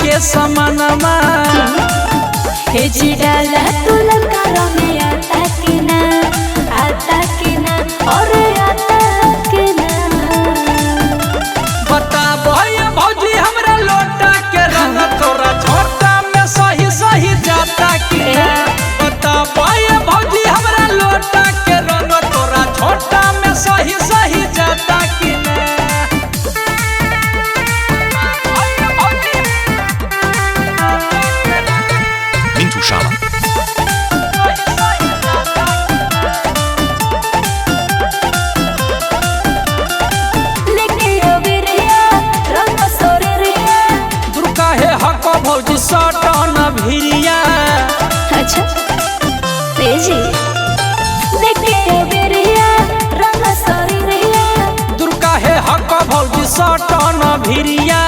के समानमा हे जिडाला तू ललकारा में आता कि ना और आता कि ना बताबो ये भौजी हमरा लोटा के रंग तोरा छोटा में सही सही जाता कि ना बताबो ये भौजी हमरा लोटा के रंग तोरा छोटा में सही सही जाता कि ना Mintu Sharma. भौजी सटन भिरिया अच्छा तेजी देखे बेरिया रंग सरी रिया दुर्गा है हक भौजी सटन भिरिया